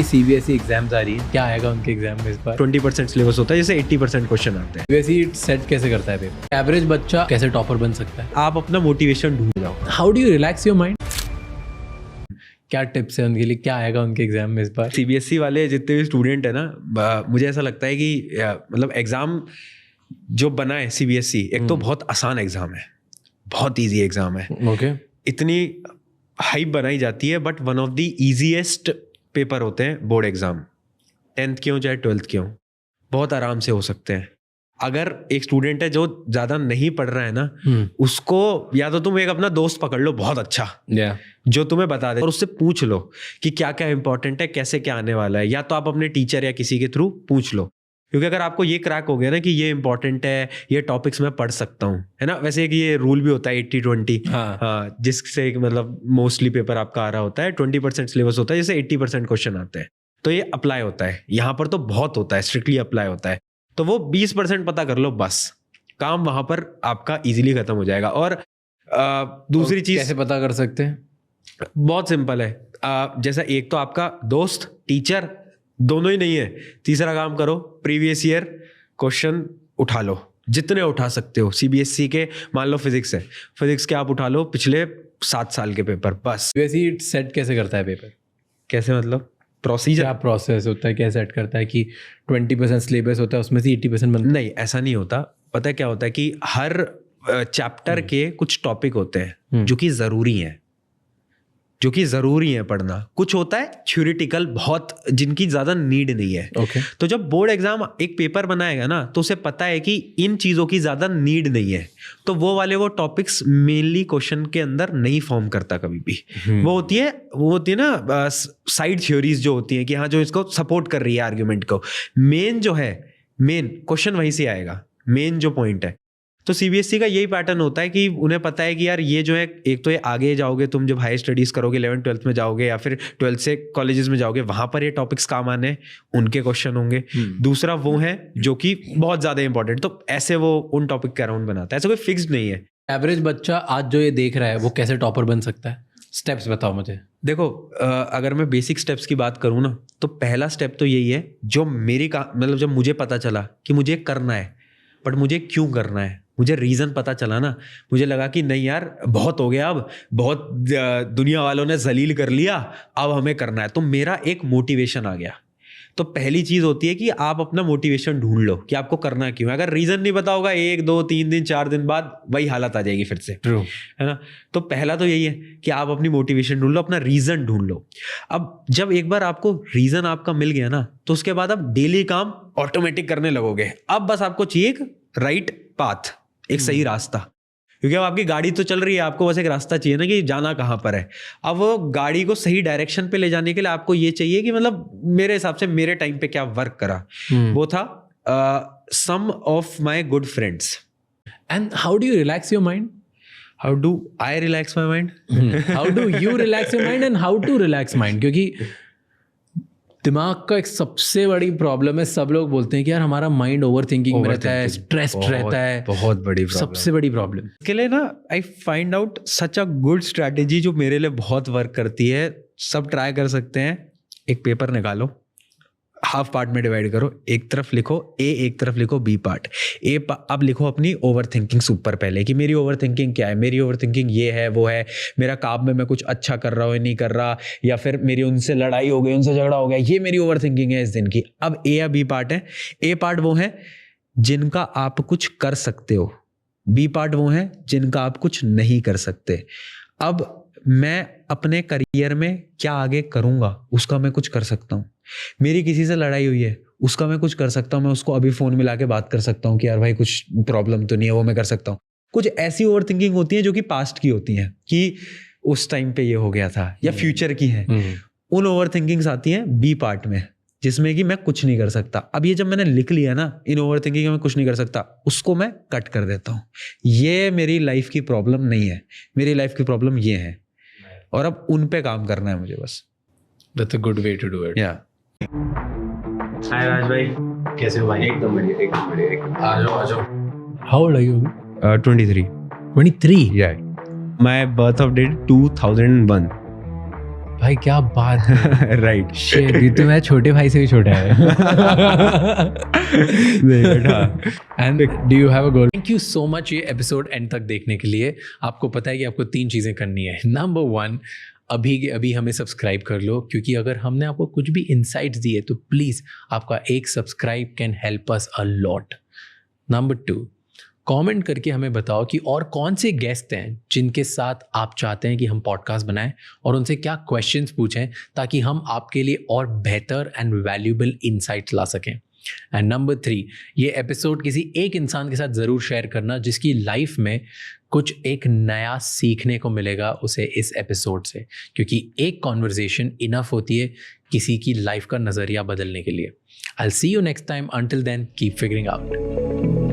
CBSE exams आ रही है, क्या आएगा उनके एग्जाम में इस बार? 20% सिलेबस होता है, जैसे 80% क्वेश्चन आते हैं। सीबीएसई सेट कैसे करता है पेपर? एवरेज बच्चा कैसे टॉपर बन सकता है? आप अपना मोटिवेशन ढूंढ जाओ। How do you relax your mind? क्या टिप्स है उनके लिए, क्या आएगा उनके एग्जाम में इस बार? सीबीएसई वाले जितने भी स्टूडेंट है ना, मुझे ऐसा लगता है कि मतलब एग्जाम जो बना है सीबीएसई, एक तो बहुत आसान एग्जाम है, बहुत इजी एग्जाम है। ओके, इतनी हाइप बनाई जाती है, but one of the easiest paper होते हैं बोर्ड एग्जाम। 10th के हो चाहे 12th के हो, बहुत आराम से हो सकते हैं। अगर एक स्टूडेंट है जो ज्यादा नहीं पढ़ रहा है ना, उसको या तो तुम एक अपना दोस्त पकड़ लो बहुत अच्छा, जो तुम्हें बता दे, और उससे पूछ लो कि क्या क्या इंपॉर्टेंट है, कैसे क्या आने वाला है। या तो आप अपने टीचर या किसी के थ्रू पूछ लो, क्योंकि अगर आपको ये क्रैक हो गया ना कि ये इंपॉर्टेंट है, ये टॉपिक्स मैं पढ़ सकता हूँ, है ना। वैसे एक ये रूल भी होता है 80-20, हाँ, जिससे मतलब मोस्टली पेपर आपका आ रहा होता है, 20% सिलेबस होता है, जैसे 80% क्वेश्चन आते हैं, तो ये अप्लाई होता है। यहाँ पर तो बहुत होता है, स्ट्रिक्टली अप्लाई होता है। तो वो 20% पता कर लो, बस काम वहां पर आपका इजीली खत्म हो जाएगा। और दूसरी चीज कैसे पता कर सकते हैं? बहुत सिंपल है। जैसा एक तो आपका दोस्त, टीचर, दोनों ही नहीं है। तीसरा काम करो, प्रीवियस ईयर क्वेश्चन उठा लो, जितने उठा सकते हो। सीबीएसई के मान लो फिजिक्स है, फिजिक्स के आप उठा लो पिछले 7 साल के पेपर, बस। सीबीएसई सेट कैसे करता है पेपर? कैसे मतलब? प्रोसीजर, क्या प्रोसेस होता है, क्या सेट करता है कि 20% सिलेबस होता है उसमें से 80% बनता है? नहीं, ऐसा नहीं होता। पता है क्या होता है कि हर चैप्टर के कुछ टॉपिक होते हैं जो कि जरूरी है पढ़ना। कुछ होता है थ्योरेटिकल, बहुत, जिनकी ज्यादा नीड नहीं है। Okay. तो जब बोर्ड एग्जाम एक पेपर बनाएगा ना, तो उसे पता है कि इन चीजों की ज्यादा नीड नहीं है, तो वो टॉपिक्स मेनली क्वेश्चन के अंदर नहीं फॉर्म करता कभी भी। वो होती है ना साइड थ्योरीज जो होती है कि हाँ, जो इसको सपोर्ट कर रही है आर्ग्यूमेंट को। मेन क्वेश्चन वहीं से आएगा, मेन जो पॉइंट है। तो सीबीएसई का यही पैटर्न होता है कि उन्हें पता है कि यार ये जो है, एक तो ये आगे जाओगे तुम, जब हाई स्टडीज करोगे 11th-12th में जाओगे, या फिर 12th से कॉलेजेस में जाओगे, वहां पर ये टॉपिक्स काम आने, उनके क्वेश्चन होंगे। दूसरा वो है जो कि बहुत ज्यादा इंपॉर्टेंट, तो ऐसे वो उन टॉपिक के अराउंड बनाता है, ऐसा कोई फिक्स्ड नहीं है। एवरेज बच्चा आज जो ये देख रहा है वो कैसे टॉपर बन सकता है? स्टेप्स बताओ मुझे। देखो, अगर मैं बेसिक स्टेप्स की बात करूँ ना, तो पहला स्टेप तो यही है, जो मतलब जब मुझे पता चला कि मुझे करना है, बट मुझे क्यों करना है, मुझे रीज़न पता चला ना, मुझे लगा कि नहीं यार, बहुत हो गया, अब बहुत दुनिया वालों ने जलील कर लिया, अब हमें करना है। तो मेरा एक मोटिवेशन आ गया। तो पहली चीज़ होती है कि आप अपना मोटिवेशन ढूंढ लो कि आपको करना क्यों है। अगर रीज़न नहीं पता होगा, 1, 2, 3 दिन 4 दिन बाद वही हालत आ जाएगी फिर से, है ना। तो पहला तो यही है कि आप अपनी मोटिवेशन ढूंढ लो, अपना रीज़न ढूंढ लो। अब जब एक बार आपको रीज़न आपका मिल गया ना, तो उसके बाद आप डेली काम ऑटोमेटिक करने लगोगे। अब बस आपको चाहिए एक राइट पाथ, एक सही रास्ता, क्योंकि अब आपकी गाड़ी तो चल रही है, आपको बस एक रास्ता चाहिए ना कि जाना कहाँ पर है। अब वो गाड़ी को सही डायरेक्शन पे ले जाने के लिए आपको ये चाहिए कि मतलब मेरे हिसाब से मेरे टाइम पे क्या वर्क करा, वो था some of my good friends. And how do you relax your mind? How do I relax my mind? How do you relax your mind and how to relax mind? क्योंकि दिमाग का एक सबसे बड़ी प्रॉब्लम है, सब लोग बोलते हैं कि यार हमारा माइंड ओवर थिंकिंग में रहता है, स्ट्रेस्ड रहता है, बहुत बड़ी सबसे बड़ी प्रॉब्लम। इसके लिए ना I find out such a good strategy जो मेरे लिए बहुत वर्क करती है। सब ट्राई कर सकते हैं। एक पेपर निकालो, हाफ पार्ट में डिवाइड करो, एक तरफ लिखो ए, एक तरफ लिखो बी पार्ट। अब लिखो अपनी ओवर थिंकिंग ऊपर पहले, कि मेरी ओवर थिंकिंग क्या है, मेरी ओवर थिंकिंग ये है, वो है, मेरा काम में मैं कुछ अच्छा कर रहा हूँ या नहीं कर रहा, या फिर मेरी उनसे लड़ाई हो गई, उनसे झगड़ा हो गया, ये मेरी ओवर थिंकिंग है इस दिन की। अब ए या बी पार्ट है। ए पार्ट वो है जिनका आप कुछ कर सकते हो, बी पार्ट वो है जिनका आप कुछ नहीं कर सकते। अब मैं अपने करियर में क्या आगे करूंगा, उसका मैं कुछ कर सकता हूँ। मेरी किसी से लड़ाई हुई है, उसका मैं कुछ कर सकता हूँ, मैं उसको अभी फोन मिला के बात कर सकता हूँ कि यार भाई कुछ प्रॉब्लम तो नहीं है, वो मैं कर सकता हूँ। कुछ ऐसी ओवर थिंकिंग होती है जो कि पास्ट की होती हैं, कि उस टाइम पे ये हो गया था, या फ्यूचर की है। उन ओवर थिंकिंग्स आती हैं बी पार्ट में, जिसमें कि मैं कुछ नहीं कर सकता। अब ये जब मैंने लिख लिया ना, इन ओवर थिंकिंग में कुछ नहीं कर सकता, उसको मैं कट कर देता हूँ। ये मेरी लाइफ की प्रॉब्लम नहीं है, मेरी लाइफ की प्रॉब्लम ये है, और अब उन पे काम करना है मुझे बस। That's a good way to do it. Yeah. हाय राज भाई, कैसे हो भाई? एकदम बढ़िया, एकदम बढ़िया। आ जाओ। How old are you? 23. 23? Yeah. My birth of date 2001. भाई क्या बात है। राइट Shit, ये तो मैं छोटे भाई से भी छोटा है। And do you have a goal? Thank you so much ये एपिसोड एंड तक देखने के लिए। आपको पता है कि आपको 3 चीज़ें करनी है। नंबर 1, अभी के अभी हमें सब्सक्राइब कर लो, क्योंकि अगर हमने आपको कुछ भी इनसाइट्स दिए तो प्लीज़ आपका एक subscribe can help us a lot. Number 2, comment करके हमें बताओ कि और कौन से गेस्ट हैं जिनके साथ आप चाहते हैं कि हम पॉडकास्ट बनाएं, और उनसे क्या क्वेश्चंस पूछें ताकि हम आपके लिए और बेहतर एंड वैल्यूएबल इनसाइट्स ला सकें। एंड नंबर 3, ये एपिसोड किसी एक इंसान के साथ ज़रूर शेयर करना जिसकी लाइफ में कुछ एक नया सीखने को मिलेगा उसे इस एपिसोड से, क्योंकि एक कॉन्वर्जेशन इनफ होती है किसी की लाइफ का नज़रिया बदलने के लिए। I will see you next time. Until then keep figuring out.